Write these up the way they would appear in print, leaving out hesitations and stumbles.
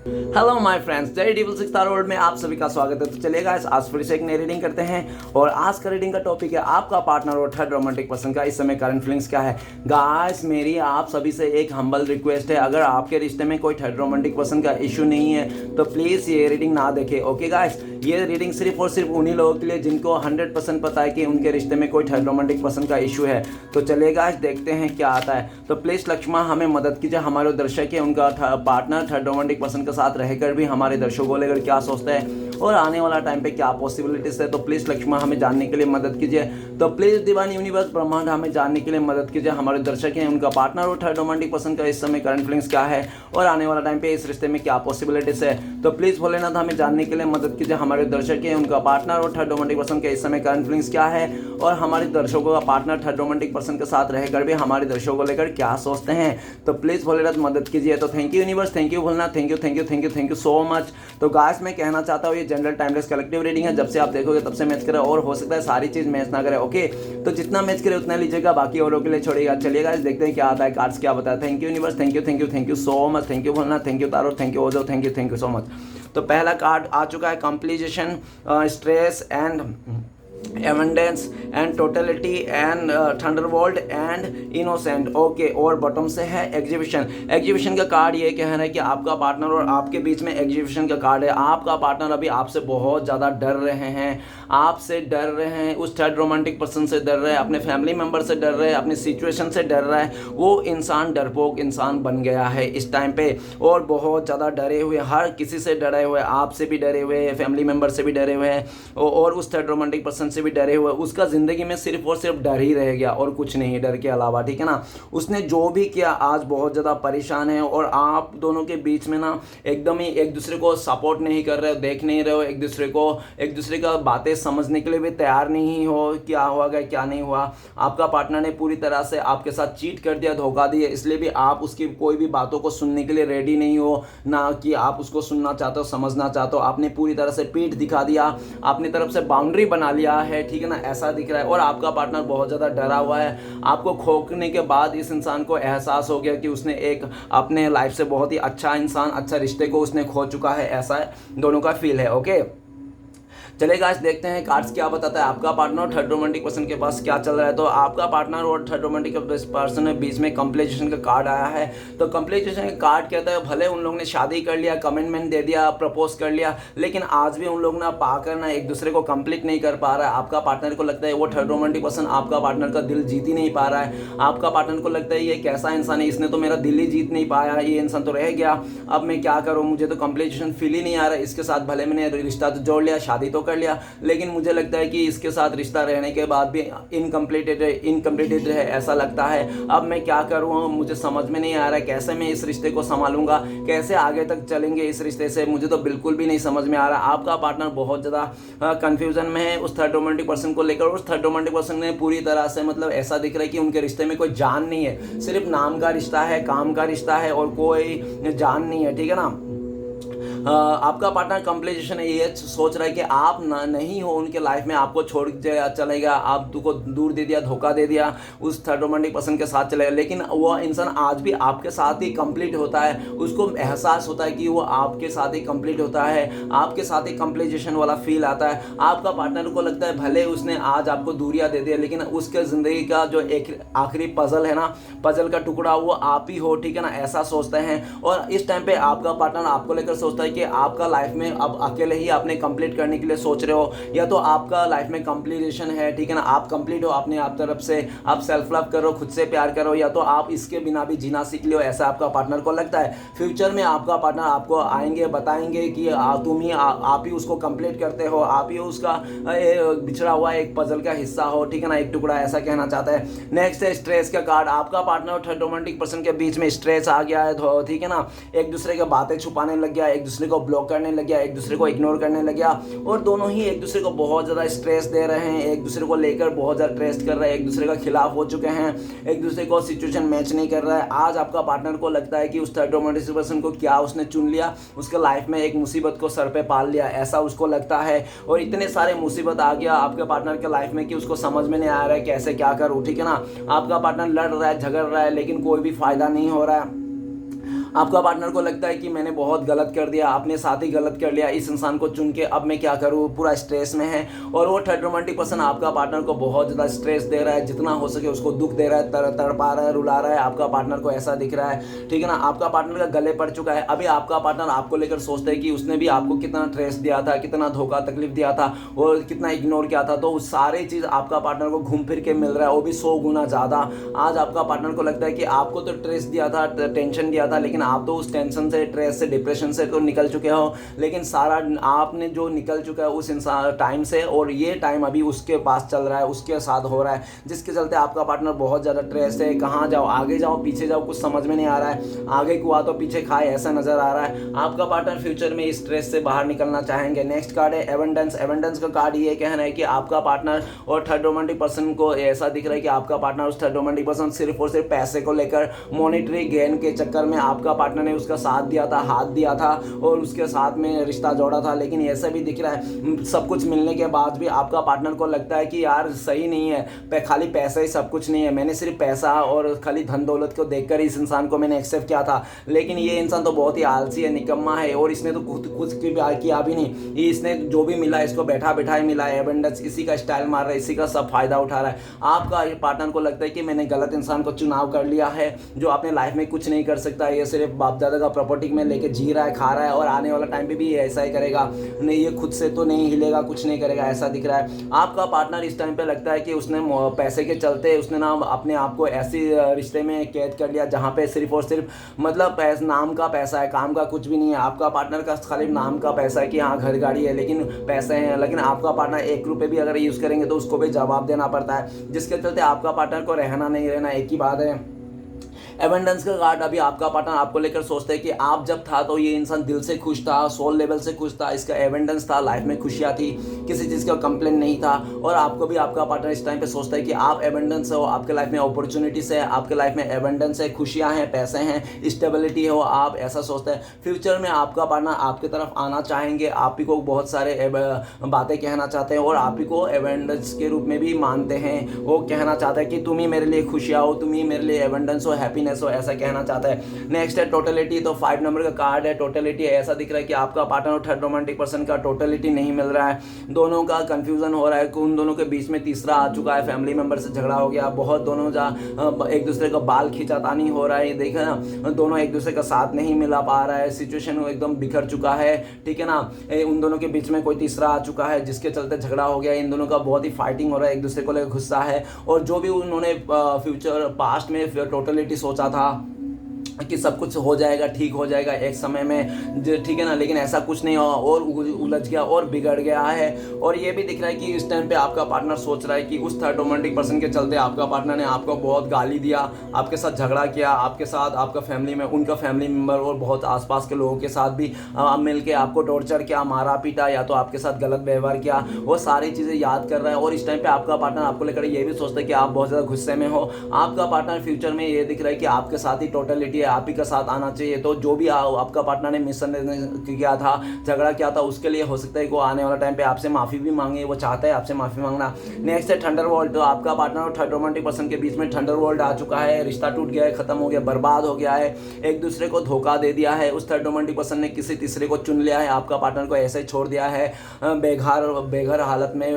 Hello my friends, जय dual six star world में आप सभी का स्वागत है। तो चलिएगा आज फिर से एक नई रीडिंग करते हैं और आज का रीडिंग का टॉपिक है आपका पार्टनर और थर्ड रोमांटिक पर्सन का इस समय करंट फीलिंग्स क्या है। गाइस, मेरी आप सभी से एक हम्बल रिक्वेस्ट है, अगर आपके रिश्ते में कोई थर्ड रोमांटिक पर्सन का इशू नहीं है तो प्लीज़ ये रीडिंग ना देखें। ओके गाइस, ये रीडिंग सिर्फ और सिर्फ उन्हीं लोगों के लिए जिनको 100% पता है कि उनके रिश्ते में कोई थर्ड रोमांटिक पर्सन का इशू है। तो चलिएगा आज देखते हैं क्या आता है। तो प्लीज़ लक्ष्मा हमें मदद कीजिए, हमारे दर्शक है उनका पार्टनर थर्ड रोमांटिक पर्सन के साथ रहकर भी हमारे दर्शकों को लेकर क्या सोचते हैं और आने वाला टाइम पे क्या पॉसिबिलिटीज है। तो प्लीज़ लक्ष्मा हमें जानने के लिए मदद कीजिए। तो प्लीज़ डिवाइन यूनिवर्स ब्रह्मांड हमें जानने के लिए मदद कीजिए, हमारे दर्शक हैं उनका पार्टनर और थर्ड रोमांटिक पर्सन का इस समय करंट फीलिंग्स क्या है और आने वाला टाइम पे इस रिश्ते में क्या पॉसिबिलिटीज है। तो प्लीज़ भोलेनाथ हमें जानने के लिए मदद कीजिए, हमारे दर्शक हैं उनका पार्टनर और थर्ड रोमांटिक पर्सन के इस समय करंट फीलिंग्स क्या है और हमारे दर्शकों का पार्टनर थर्ड रोमांटिक पर्सन के साथ रहकर भी हमारे दर्शकों को लेकर क्या सोचते हैं। तो प्लीज़ भोलेनाथ मदद कीजिए। तो thank you universe, thank you Bholenath, thank you so much. तो गाइस, मैं कहना चाहता हूँ ये जनरल टाइमलेस कलेक्टिव रीडिंग है, जब से आप देखोगे तब से मैच करे और हो सकता है सारी चीज़ मैच ना करे। ओके, तो जितना मैच करे उतना लीजिएगा, बाकी औरों के लिए छोड़िएगा। चलिएगा देखते हैं क्या आता है, कार्ड्स क्या बताया। Thank you universe, thank you so much, thank you Bholenath, thank you tarot, thank you Osho, thank you so much. तो पहला कार्ड आ चुका है completion, stress and abundance and totality and thunderbolt and innocent. Okay, और bottom से है exhibition. Exhibition का card ये कह रहा है कि आपका पार्टनर और आपके बीच में एग्जीबिशन का कार्ड है। आपका पार्टनर अभी आपसे बहुत ज़्यादा डर रहे हैं, आपसे डर रहे हैं, उस थर्ड रोमांटिक पर्सन से डर रहे हैं, अपने फैमिली मेम्बर से डर रहे हैं, अपनी सिचुएशन से डर रहा है। वो इंसान डरपोक इंसान बन गया है इस टाइम पे और बहुत ज़्यादा डरे हुए, हर किसी से डरे हुए, आपसे भी डरे हुए, फैमिली मेम्बर से भी डरे हुए हैं और उस थर्ड रोमांटिक पर्सन से भी डरे हुए। उसका ज़िंदगी में सिर्फ और सिर्फ डर ही रह गया और कुछ नहीं, डर के अलावा, ठीक है ना। उसने जो भी किया आज बहुत ज़्यादा परेशान है और आप दोनों के बीच में ना एकदम ही एक दूसरे को सपोर्ट नहीं कर रहे हो, देख नहीं रहे हो एक दूसरे का बातें समझने के लिए भी तैयार नहीं हो, क्या हुआ क्या नहीं हुआ। आपका पार्टनर ने पूरी तरह से आपके साथ चीट कर दिया, धोखा दिया, इसलिए भी आप उसकी कोई भी बातों को सुनने के लिए रेडी नहीं हो, ना कि आप उसको सुनना चाहते हो, समझना चाहते हो। आपने पूरी तरह से पीठ दिखा दिया, अपनी तरफ से बाउंड्री बना लिया है, ठीक है ना, ऐसा दिख रहा है। और आपका पार्टनर बहुत ज़्यादा डरा हुआ है। आपको खोने के बाद इस इंसान को एहसास हो गया कि उसने एक अपने लाइफ से बहुत ही अच्छा इंसान, अच्छा रिश्ते को उसने खो चुका है, ऐसा दोनों का फील है। ओके, चलेगा आज देखते हैं कार्ड्स क्या बताता है। आपका पार्टनर और थर्ड रोमांटिक पर्सन के पास क्या चल रहा है। तो आपका पार्टनर और थर्ड रोमांटिक पर्सन के बीच में कंप्लीशन का कार्ड आया है। तो कंप्लीशन का कार्ड कहता है भले उन लोगों ने शादी कर लिया, कमिटमेंट दे दिया, प्रपोज कर लिया, लेकिन आज भी उन लोग ना पाकर ना एक दूसरे को कंप्लीट नहीं कर पा रहा है। आपका पार्टनर को लगता है वो थर्ड रोमांटिक पर्सन आपका पार्टनर का दिल जीत ही नहीं पा रहा है। आपका पार्टनर को लगता है ये कैसा इंसान है, इसने तो मेरा दिल ही जीत नहीं पाया, ये इंसान तो रह गया, अब मैं क्या करूँ, मुझे तो कंप्लीशन फील ही नहीं आ रहा है। इसके साथ भले मैंने रिश्ता तो जोड़ लिया, शादी तो कर लिया, लेकिन मुझे लगता है कि इसके साथ रिश्ता रहने के बाद भी इनकम्प्लीटेड है ऐसा लगता है। अब मैं क्या करूँ, मुझे समझ में नहीं आ रहा है कैसे मैं इस रिश्ते को संभालूंगा, कैसे आगे तक चलेंगे इस रिश्ते से, मुझे तो बिल्कुल भी नहीं समझ में आ रहा। आपका पार्टनर बहुत ज़्यादा कंफ्यूजन में है उस थर्ड रोमांटिक पर्सन को लेकर। उस थर्ड रोमांटिक पर्सन ने पूरी तरह से मतलब ऐसा दिख रहा है कि उनके रिश्ते में कोई जान नहीं है, सिर्फ नाम का रिश्ता है, काम का रिश्ता है और कोई जान नहीं है, ठीक है ना। आपका पार्टनर कंप्लीशन ये सोच रहा है कि आप नहीं हो उनके लाइफ में, आपको छोड़ चलेगा, आप को दूर दे दिया, धोखा दे दिया, उस थर्ड रोमांटिक पर्सन के साथ चलेगा। लेकिन वो इंसान आज भी आपके साथ ही कंप्लीट होता है, उसको एहसास होता है कि वो आपके साथ ही कंप्लीट होता है, आपके साथ ही कंप्लीशन वाला फील आता है। आपका पार्टनर को लगता है भले उसने आज आपको दूरियां दे दिया, लेकिन उसके ज़िंदगी का जो एक आखिरी पजल है ना, पजल का टुकड़ा वो आप ही हो, ठीक है ना, ऐसा सोचते हैं। और इस टाइम पे आपका पार्टनर आपको लेकर सोचता है कि आपका लाइफ में अब अकेले ही आपने कंप्लीट करने के लिए सोच रहे हो, या तो आपका लाइफ में कंप्लीशन है, ठीक है ना, आप कंप्लीट हो अपने आप तरफ से, आप सेल्फ लव करो, खुद से प्यार करो, या तो आप इसके बिना भी जीना सीख लो, ऐसा आपका पार्टनर को लगता है। फ्यूचर में आपका पार्टनर आपको आएंगे, बताएंगे कि आप ही उसको कंप्लीट करते हो, आप ही उसका बिछड़ा हुआ एक पजल का हिस्सा हो, ठीक है ना, एक टुकड़ा, ऐसा कहना चाहता है। नेक्स्ट है स्ट्रेस का कार्ड। आपका पार्टनर और थर्ड रोमांटिक पर्सन के बीच में स्ट्रेस आ गया है, ठीक है ना, एक दूसरे की बातें छुपाने लग गया, एक दूसरे को ब्लॉक करने लग गया, एक दूसरे को इग्नोर करने लग गया और दोनों ही एक दूसरे को बहुत ज़्यादा स्ट्रेस दे रहे हैं, एक दूसरे को लेकर बहुत ज़्यादा ट्रेस्ट कर रहे हैं, एक दूसरे का खिलाफ हो चुके हैं, एक दूसरे को सिचुएशन मैच नहीं कर रहा है। आज आपका पार्टनर को लगता है कि उस थर्ड रोमांटिक पर्सन को क्या उसने चुन लिया, उसके लाइफ में एक मुसीबत को सर पे पाल लिया, ऐसा उसको लगता है। और इतने सारे मुसीबत आ गया आपके पार्टनर के लाइफ में कि उसको समझ में नहीं आ रहा है कैसे क्या करूँ, ठीक है ना। आपका पार्टनर लड़ रहा है, झगड़ रहा है, लेकिन कोई भी फायदा नहीं हो रहा है। आपका पार्टनर को लगता है कि मैंने बहुत गलत कर दिया, अपने साथ ही गलत कर लिया, इस इंसान को चुन के अब मैं क्या करूँ, पूरा स्ट्रेस में है। और वो थर्ड रोमांटिक पर्सन आपका पार्टनर को बहुत ज़्यादा स्ट्रेस दे रहा है, जितना हो सके उसको दुख दे रहा है, तड़पा रहा है, रुला रहा है, आपका पार्टनर को ऐसा दिख रहा है, ठीक है ना। आपका पार्टनर का गले पड़ चुका है। अभी आपका पार्टनर आपको लेकर सोचता है कि उसने भी आपको कितना स्ट्रेस दिया था, कितना धोखा तकलीफ दिया था और कितना इग्नोर किया था, तो उस सारी चीज़ आपका पार्टनर को घूम फिर के मिल रहा है, वो भी 100 गुना ज़्यादा। आज आपका पार्टनर को लगता है कि आपको तो स्ट्रेस दिया था, टेंशन दिया था, लेकिन आप तो उस टेंशन से, स्ट्रेस से, डिप्रेशन से तो निकल चुके हो, लेकिन सारा आपने जो निकल चुका है उस इंसान टाइम से, और ये टाइम अभी उसके पास चल रहा है, उसके साथ हो रहा है, जिसके चलते आपका पार्टनर बहुत ज़्यादा स्ट्रेस है। कहाँ जाओ, आगे जाओ पीछे जाओ, कुछ समझ में नहीं आ रहा है, आगे कुआ तो पीछे खाए ऐसा नजर आ रहा है। आपका पार्टनर फ्यूचर में इस स्ट्रेस से बाहर निकलना चाहेंगे। नेक्स्ट कार्ड है एबंडेंस। एबंडेंस का कार्ड ये कहना है कि आपका पार्टनर और थर्ड रोमांटिक पर्सन को ऐसा दिख रहा है कि आपका पार्टनर उस थर्ड रोमांटिक पर्सन सिर्फ और सिर्फ पैसे को लेकर, मॉनेटरी गेन के चक्कर में आपका पार्टनर ने उसका साथ दिया था, हाथ दिया था और उसके साथ में रिश्ता जोड़ा था। लेकिन ऐसा भी दिख रहा है सब कुछ मिलने के बाद भी आपका पार्टनर को लगता है कि यार सही नहीं है, खाली पैसा ही सब कुछ नहीं है, मैंने सिर्फ पैसा और खाली धन दौलत को देखकर इस इंसान को मैंने एक्सेप्ट किया था, लेकिन ये इंसान तो बहुत ही आलसी है, निकम्मा है और इसने तो कुछ किया भी नहीं, इसने जो भी मिला इसको बैठा बैठा मिला है। एबंडेंस इसी का स्टाइल मार रहा है, इसी का सब फायदा उठा रहा है। आपका पार्टनर को लगता है कि मैंने गलत इंसान को चुनाव कर लिया है, जो अपने लाइफ में कुछ नहीं कर सकता, ये सिर्फ बाप दादा का प्रॉपर्टी में लेके जी रहा है, खा रहा है और आने वाला टाइम पे भी ऐसा ही करेगा, नहीं ये खुद से तो नहीं हिलेगा, कुछ नहीं करेगा, ऐसा दिख रहा है। आपका पार्टनर इस टाइम पे लगता है कि उसने पैसे के चलते उसने ना अपने आप को ऐसी रिश्ते में कैद कर लिया जहाँ पे सिर्फ और सिर्फ मतलब नाम का पैसा है, काम का कुछ भी नहीं है। आपका पार्टनर का खाली नाम का पैसा है कि हाँ घर गाड़ी है, लेकिन पैसे हैं, लेकिन आपका पार्टनर 1 रुपये भी अगर यूज़ करेंगे तो उसको भी जवाब देना पड़ता है, जिसके चलते आपका पार्टनर को रहना नहीं रहना एक ही बात है। एबंडेंस का कार्ड अभी आपका पार्टनर आपको लेकर सोचता है कि आप जब था तो ये इंसान दिल से खुश था, सोल लेवल से खुश था, इसका एबंडेंस था, लाइफ में खुशियाँ थी, किसी चीज़ का कंप्लेन नहीं था। और आपको भी आपका पार्टनर इस टाइम पे सोचता है कि आप एबंडेंस हो, आपके लाइफ में अपॉर्चुनिटीज़ है, आपके लाइफ में एबंडेंस है, खुशियाँ हैं, पैसे हैं, स्टेबिलिटी हो, आप ऐसा सोचते हैं। फ्यूचर में आपका पार्टनर आपकी तरफ आना चाहेंगे, आप ही को बहुत सारे बातें कहना चाहते हैं और आप ही को एबंडेंस के रूप में भी मानते हैं। वो कहना चाहता है कि तुम ही मेरे लिए खुशियाँ हो, तुम ही मेरे लिए एबंडेंस हो, हैप्पीनेस हो, ऐसा कहना चाहता है। नेक्स्ट है टोटलिटी। तो 5 नंबर का कार्ड है टोटलिटी। ऐसा दिख रहा है कि आपका पार्टनर और थर्ड रोमांटिक पर्सन का टोटलिटी नहीं मिल रहा है, दोनों का कंफ्यूजन हो रहा है, उन दोनों के बीच में तीसरा आ चुका है, फैमिली मेंबर से झगड़ा हो गया, बहुत दोनों एक दूसरे का बाल खींचातानी हो रहा है, देखा ना, दोनों एक दूसरे का साथ नहीं मिला पा रहा है, सिचुएशन एकदम बिखर चुका है, ठीक है ना। उन दोनों के बीच में कोई तीसरा आ चुका है जिसके चलते झगड़ा हो गया, इन दोनों का बहुत ही फाइटिंग हो रहा है, एक दूसरे को लेकर गुस्सा है। और जो भी उन्होंने फ्यूचर पास्ट में टोटलिटी सोचा था कि सब कुछ हो जाएगा, ठीक हो जाएगा एक समय में, ठीक है ना, लेकिन ऐसा कुछ नहीं हुआ और उलझ गया और बिगड़ गया है। और ये भी दिख रहा है कि इस टाइम पे आपका पार्टनर सोच रहा है कि उस थर्ड रोमांटिक पर्सन के चलते आपका पार्टनर ने आपको बहुत गाली दिया, आपके साथ झगड़ा किया, आपके साथ आपका फैमिली में उनका फैमिली मेम्बर और बहुत आसपास के लोगों के साथ भी मिल के आपको टॉर्चर किया, मारा पीटा, या तो आपके साथ गलत व्यवहार किया, वो सारी चीज़ें याद कर रहा है। और इस टाइम पे आपका पार्टनर आपको लेकर ये भी सोचता है कि आप बहुत ज़्यादा गुस्से में हो। आपका पार्टनर फ्यूचर में ये दिख रहा है कि आपके साथ ही टोटलिटी है, आप ही का साथ आना चाहिए। तो जो भी आपका पार्टनर ने मिसअंडरस्टैंडिंग किया था, झगड़ा किया था, उसके लिए हो सकता है कि वो आने वाला टाइम पे आपसे माफ़ी भी मांगे, वो चाहता है आपसे माफ़ी मांगना। नेक्स्ट है थंडरबोल्ट। तो आपका पार्टनर और थर्ड रोमांटिक पर्सन के बीच में थंडरबोल्ट आ चुका है, रिश्ता टूट गया है, खत्म हो गया, बर्बाद हो गया है, एक दूसरे को धोखा दे दिया है। उस थर्ड रोमांटिक पर्सन ने किसी तीसरे को चुन लिया है, आपका पार्टनर को ऐसे ही छोड़ दिया है बेघर हालत में,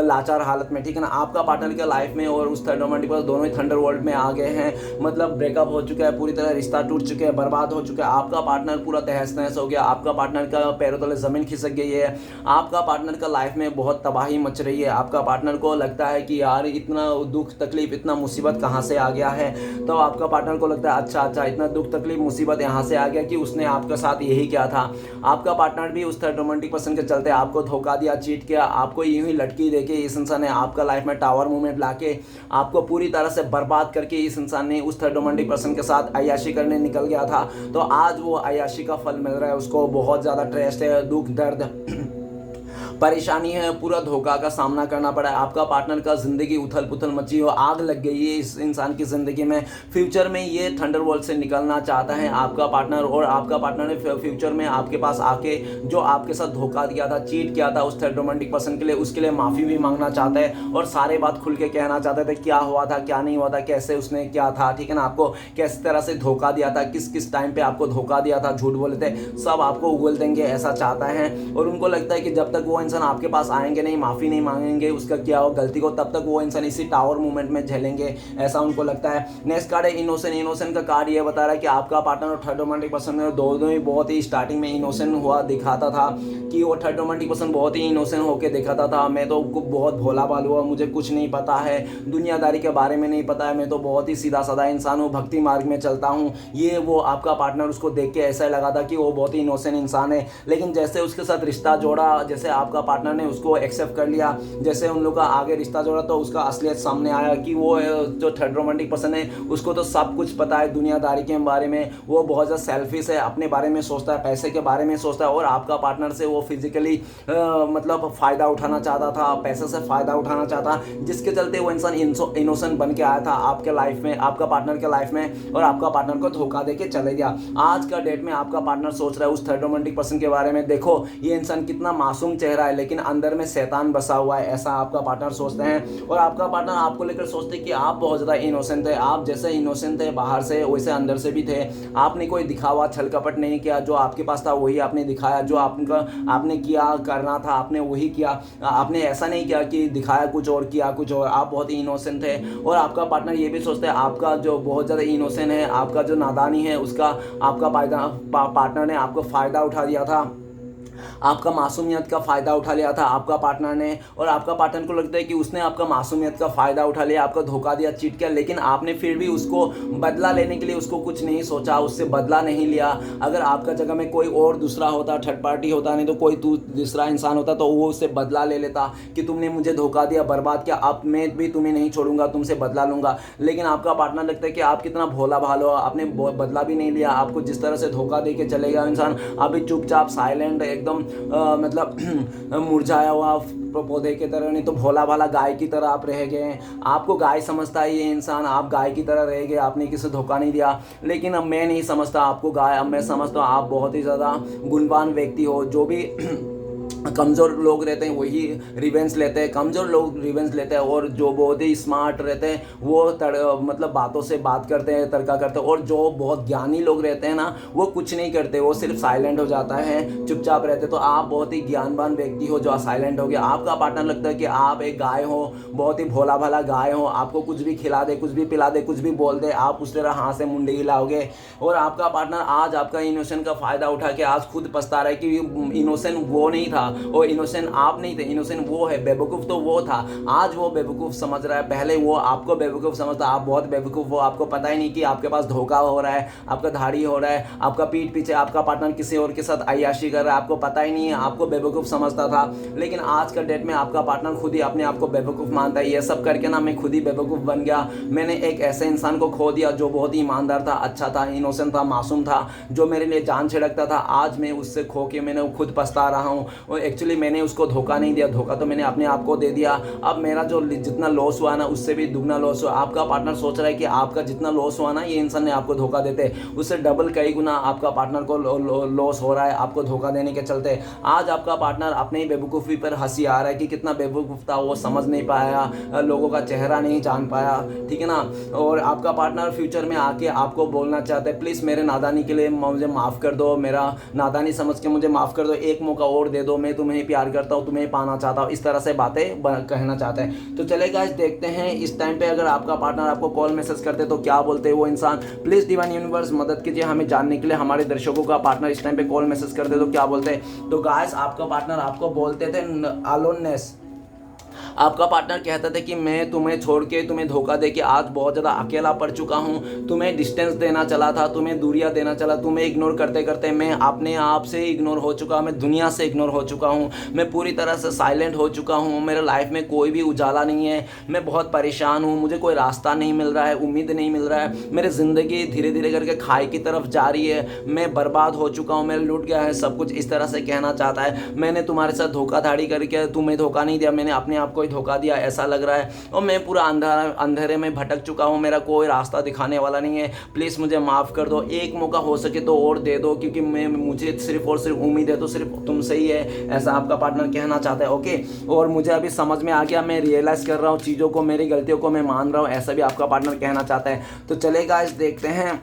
लाचार हालत में, ठीक है ना। आपका पार्टनर के लाइफ में और उस थर्ड रोमांटिक पर्सन दोनों ही थंडरबोल्ट में आ गए हैं, मतलब ब्रेकअप हो चुका है, पूरी तरह रिश्ता टूट चुके हैं, बर्बाद हो चुका है। आपका पार्टनर पूरा तहस नहस हो गया, आपका पार्टनर का पैरों तले जमीन खिसक गई है, आपका पार्टनर का लाइफ में बहुत तबाही मच रही है। आपका पार्टनर को लगता है कि यार इतना दुख तकलीफ, इतना मुसीबत कहाँ से आ गया है। तो आपका पार्टनर को लगता है अच्छा इतना दुख तकलीफ मुसीबत यहाँ से आ गया कि उसने आपके साथ यही किया था। आपका पार्टनर भी उस थर्ड रोमांटिक पर्सन के चलते आपको धोखा दिया, चीट किया, आपको यूं ही लटकी देके इस इंसान ने आपका लाइफ में टावर मूवमेंट लाके आपको पूरी तरह से बर्बाद करके इस इंसान ने उस थर्ड रोमांटिक पर्सन के साथ अय्याशी करने निकल गया था। तो आज वो अय्याशी का फल मिल रहा है उसको, बहुत ज़्यादा स्ट्रेस है, दुख दर्द परेशानी है, पूरा धोखा का सामना करना पड़ा है, आपका पार्टनर का ज़िंदगी उथल पुथल मची हो, आग लग गई है इस इंसान की ज़िंदगी में, फ्यूचर में ये थंडरबोल्ट से निकलना चाहता है आपका पार्टनर, और आपका पार्टनर ने फ्यूचर में आपके पास आके जो आपके साथ धोखा दिया था, चीट किया था उस थर्ड रोमांटिक पर्सन के लिए, उसके लिए माफ़ी भी मांगना चाहता है और सारे बात खुल के कहना चाहते थे, क्या हुआ था क्या नहीं हुआ था, कैसे उसने क्या था, ठीक है ना, आपको किस तरह से धोखा दिया था, किस किस टाइम पे आपको धोखा दिया था, झूठ बोले थे, सब आपको उगल देंगे ऐसा चाहता है। और उनको लगता है कि जब तक वो इंसान आपके पास आएंगे नहीं, माफ़ी नहीं मांगेंगे उसका क्या हो गलती को, तब तक वो इंसान इसी टावर मूवमेंट में झेलेंगे, ऐसा उनको लगता है। नेक्स्ट कार्ड है इनोसेंट। इनोसेंट का कार्ड ये बता रहा है कि आपका पार्टनर और थर्ड रोमांटिक पर्सन में दोनों ही बहुत ही स्टार्टिंग में इनोसेंट हुआ दिखाता था, कि वो थर्ड रोमांटिक पर्सन बहुत ही इनोसेंट होकर दिखाता था, मैं तो बहुत भोला भालू हूँ, मुझे कुछ नहीं पता है, दुनियादारी के बारे में नहीं पता है, मैं तो बहुत ही सीधा साधा इंसान हूँ, भक्ति मार्ग में चलता हूँ, ये वो आपका पार्टनर उसको देख के ऐसा लगा था कि वो बहुत ही इनोसेंट इंसान है। लेकिन जैसे उसके साथ रिश्ता जोड़ा, जैसे आपका पार्टनर ने उसको एक्सेप्ट कर लिया, जैसे उन लोग का आगे रिश्ता जोड़ा, तो उसका असलियत सामने आया कि वो जो थर्ड रोमांटिक पर्सन है उसको तो सब कुछ पता है दुनियादारी के बारे में, वो बहुत ज़्यादा सेल्फिश है, अपने बारे में सोचता है, पैसे के बारे में सोचता है, और आपका पार्टनर से वो फिजिकली मतलब फ़ायदा उठाना चाहता था, पैसे से फ़ायदा उठाना चाहता, जिसके चलते वो इंसान इनोसेंट बन के आया था आपके लाइफ में, आपका पार्टनर के लाइफ में, और आपका पार्टनर को धोखा दे के चले गया। आज का डेट में आपका पार्टनर सोच रहा है उस थर्ड रोमांटिक पर्सन के बारे में, देखो ये इंसान कितना मासूम चेहरा है लेकिन अंदर में शैतान बसा हुआ है, ऐसा आपका पार्टनर सोचते हैं। और आपका पार्टनर आपको लेकर सोचते हैं कि आप बहुत ज़्यादा इनोसेंट है, आप जैसे इनोसेंट थे बाहर से वैसे अंदर से भी थे, आपने कोई दिखावा छल कपट नहीं किया, जो आपके पास था वही आपने दिखाया, जो आपने किया करना था आपने वही किया, आपने ऐसा नहीं किया कि दिखाया कुछ और किया कुछ और, आप बहुत ही इनोसेंट थे। और आपका पार्टनर ये भी सोचता है आपका जो बहुत ज़्यादा इनोसेंट है, आपका जो नादानी है उसका आपका पार्टनर ने आपको फ़ायदा उठा दिया था, आपका मासूमियत का फ़ायदा उठा लिया था आपका पार्टनर ने, और आपका पार्टनर को लगता है कि उसने आपका मासूमियत का फ़ायदा उठा लिया, आपका धोखा दिया, चीट किया, लेकिन आपने फिर भी उसको बदला लेने के लिए उसको कुछ नहीं सोचा, उससे बदला नहीं लिया। अगर आपका जगह में कोई और दूसरा होता, थर्ड पार्टी होता, नहीं तो कोई दूसरा इंसान होता, तो वो उससे बदला ले लेता कि तुमने मुझे धोखा दिया, बर्बाद किया, अब मैं भी तुम्हें नहीं छोड़ूंगा, तुमसे बदला लूँगा। लेकिन आपका पार्टनर लगता है कि आप कितना भोला भालो, आपने बदला भी नहीं लिया, आपको जिस तरह से धोखा दे के चले गया इंसान, अभी चुपचाप साइलेंट एकदम मतलब मुरझाया हुआ पौधे की तरह, नहीं तो भोला भाला गाय की तरह आप रह गए। आपको गाय समझता है ये इंसान, आप गाय की तरह रह गए, आपने किसी धोखा नहीं दिया। लेकिन अब मैं नहीं समझता आपको गाय, अब मैं समझता हूँ आप बहुत ही ज़्यादा गुणवान व्यक्ति हो। जो भी कमज़ोर लोग रहते हैं वही रिवेंज लेते हैं, कमज़ोर लोग रिवेंज लेते हैं, और जो बहुत ही स्मार्ट रहते हैं वो मतलब बातों से बात करते हैं, तर्का करते हैं, और जो बहुत ज्ञानी लोग रहते हैं ना वो कुछ नहीं करते, वो सिर्फ साइलेंट हो जाता है, चुपचाप रहते। तो आप बहुत ही ज्ञानवान व्यक्ति हो जो साइलेंट हो गया। आपका पार्टनर लगता है कि आप एक गाय हो, बहुत ही भोला भाला गाय हो, आपको कुछ भी खिला दे, कुछ भी पिला दे, कुछ भी बोल दे, आप उस तरह हाथ से मुंडी हिलाओगे। और आपका पार्टनर आज आपका इनोसेंट का फ़ायदा उठा के आज खुद पछता रहा है कि इनोसेंट वो नहीं था, और इनोसेंट आप नहीं थे, इनोसेंट वो है, बेवकूफ़ तो वो था। आज वो बेवकूफ़ समझ रहा है, पहले वो आपको बेवकूफ़ समझता, आप बहुत बेवकूफ़ हो, आपको पता ही नहीं कि आपके पास धोखा हो रहा है, आपका धाड़ी हो रहा है, आपका पीठ पीछे आपका पार्टनर किसी और के साथ अय्याशी कर रहा है, आपको पता ही नहीं है, आपको बेवकूफ़ समझता था। लेकिन आज का डेट में आपका पार्टनर खुद ही अपने आप को बेवकूफ़ मानता है, ये सब करके ना मैं खुद ही बेवकूफ़ बन गया, मैंने एक ऐसे इंसान को खो दिया जो बहुत ही ईमानदार था, अच्छा था, इनोसेंट था, मासूम था, जो मेरे लिए जान छिड़कता था। आज मैं उससे खो के मैंने खुद पछता रहा हूँ, और एक्चुअली मैंने उसको धोखा नहीं दिया, धोखा तो मैंने अपने आप को दे दिया। अब मेरा जो जितना लॉस हुआ ना उससे भी दुगना लॉस हुआ। आपका पार्टनर सोच रहा है कि आपका जितना लॉस हुआ ना ये इंसान ने आपको धोखा देते, उससे डबल कई गुना आपका पार्टनर को लॉस हो रहा है आपको धोखा देने के चलते। आज आपका पार्टनर अपने ही बेवकूफ़ी पर हंसी आ रहा है कि कितना बेवकूफ़ था, वो समझ नहीं पाया, लोगों का चेहरा नहीं जान पाया, ठीक है ना। और आपका पार्टनर फ्यूचर में आके आपको बोलना चाहता है, प्लीज़ मेरे नादानी के लिए मुझे माफ़ कर दो, मेरा नादानी समझ के मुझे माफ़ कर दो, एक मौका और दे दो, मैं तुम्हें प्यार करता हूँ, तुम्हें पाना चाहता हूँ, इस तरह से बातें कहना चाहता है। तो चले गाइस देखते हैं इस टाइम पे अगर आपका पार्टनर आपको कॉल मैसेज करते तो क्या बोलते हैं वो इंसान। प्लीज़ डिवाइन यूनिवर्स मदद कीजिए हमें जानने के लिए, हमारे दर्शकों का पार्टनर इस टाइम पे कॉल मैसेज करते तो क्या बोलते हैं। तो गाइस आपका पार्टनर आपको बोलते थे अलोननेस, आपका पार्टनर कहता था कि मैं तुम्हें छोड़ के तुम्हें धोखा दे के आज बहुत ज़्यादा अकेला पड़ चुका हूँ, तुम्हें डिस्टेंस देना चला था, तुम्हें दूरियां देना चला, तुम्हें इग्नोर करते करते मैं अपने आप से इग्नोर हो चुका, मैं दुनिया से इग्नोर हो चुका हूँ, मैं पूरी तरह से साइलेंट हो चुका हूँ, मेरे लाइफ में कोई भी उजाला नहीं है, मैं बहुत परेशान हूँ, मुझे कोई रास्ता नहीं मिल रहा है, उम्मीद नहीं मिल रहा है, मेरी ज़िंदगी धीरे धीरे करके खाई की तरफ जा रही है, मैं बर्बाद हो चुका हूँ, मेरा लूट गया है सब कुछ, इस तरह से कहना चाहता है। मैंने तुम्हारे साथ धोखाधड़ी करके तुम्हें धोखा नहीं दिया, मैंने अपने आप को ही धोखा दिया ऐसा लग रहा है, और मैं पूरा अंधेरे में भटक चुका हूँ, मेरा कोई रास्ता दिखाने वाला नहीं है, प्लीज़ मुझे माफ़ कर दो, एक मौका हो सके तो और दे दो, क्योंकि मुझे सिर्फ और सिर्फ उम्मीद है तो सिर्फ तुमसे ही है, ऐसा आपका पार्टनर कहना चाहता है। ओके, और मुझे अभी समझ में आ गया, मैं रियलाइज़ कर रहा हूँ चीज़ों को, मेरी गलतियों को मैं मान रहा हूँ, ऐसा भी आपका पार्टनर कहना चाहता है। तो चलेगा, इस देखते हैं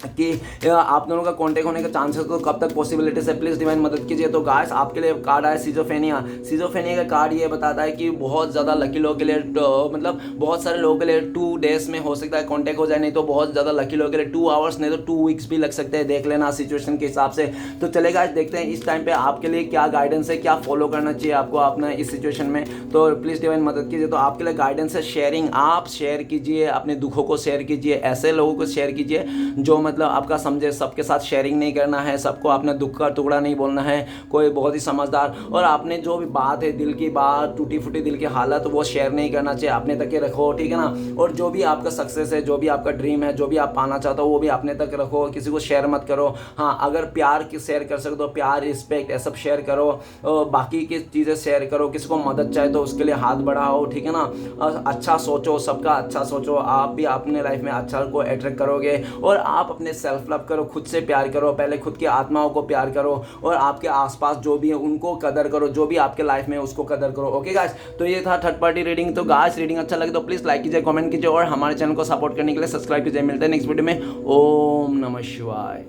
कि आप दोनों का कांटेक्ट होने का चांसेस तो कब तक पॉसिबिलिटीज है, प्लीज़ डिवाइन मदद कीजिए। तो गाइस आपके लिए कार्ड आया सिजोफेनिया। सिजोफेनिया का कार्ड ये बताता है कि बहुत ज़्यादा लकी लोगों के लिए मतलब बहुत सारे लोगों के लिए 2 डेज में हो सकता है कांटेक्ट हो जाए, नहीं तो बहुत ज़्यादा लकी लोगों के लिए 2 आवर्स, नहीं तो 2 वीक्स भी लग सकते हैं, देख लेना सिचुएशन के हिसाब से। तो चलेगा, देखते हैं इस टाइम पे आपके लिए क्या गाइडेंस है, क्या फॉलो करना चाहिए आपको अपना इस सिचुएशन में। तो प्लीज़ डिवाइन मदद कीजिए। तो आपके लिए गाइडेंस है शेयरिंग, आप शेयर कीजिए, अपने दुखों को शेयर कीजिए, ऐसे लोगों को शेयर कीजिए जो मतलब आपका समझे, सबके साथ शेयरिंग नहीं करना है, सबको अपने दुख का टुकड़ा नहीं बोलना है, कोई बहुत ही समझदार, और आपने जो भी बात है, दिल की बात, टूटी फूटी दिल की हालत, वो शेयर नहीं करना चाहिए, अपने तक ही रखो, ठीक है ना। और जो भी आपका सक्सेस है, जो भी आपका ड्रीम है, जो भी आप पाना चाहते हो, वो भी अपने तक रखो, किसी को शेयर मत करो। हाँ, अगर प्यार की शेयर कर सकते हो, प्यार, रिस्पेक्ट, ये सब शेयर करो, बाकी की चीज़ें शेयर करो, किसी को मदद चाहे तो उसके लिए हाथ बढ़ाओ, ठीक है ना। अच्छा सोचो, सबका अच्छा सोचो, आप भी अपने लाइफ में अच्छा को अट्रैक्ट करोगे, और आप अपने सेल्फ लव करो, खुद से प्यार करो, पहले खुद की आत्माओं को प्यार करो, और आपके आसपास जो भी है उनको कदर करो, जो भी आपके लाइफ में है उसको कदर करो। ओके गाइस, तो ये था थर्ड पार्टी रीडिंग। तो गाइस रीडिंग अच्छा लगे तो प्लीज़ लाइक कीजिए, कमेंट कीजिए, और हमारे चैनल को सपोर्ट करने के लिए सब्सक्राइब कीजिए। मिलते हैं नेक्स्ट वीडियो में। ओम नमः शिवाय।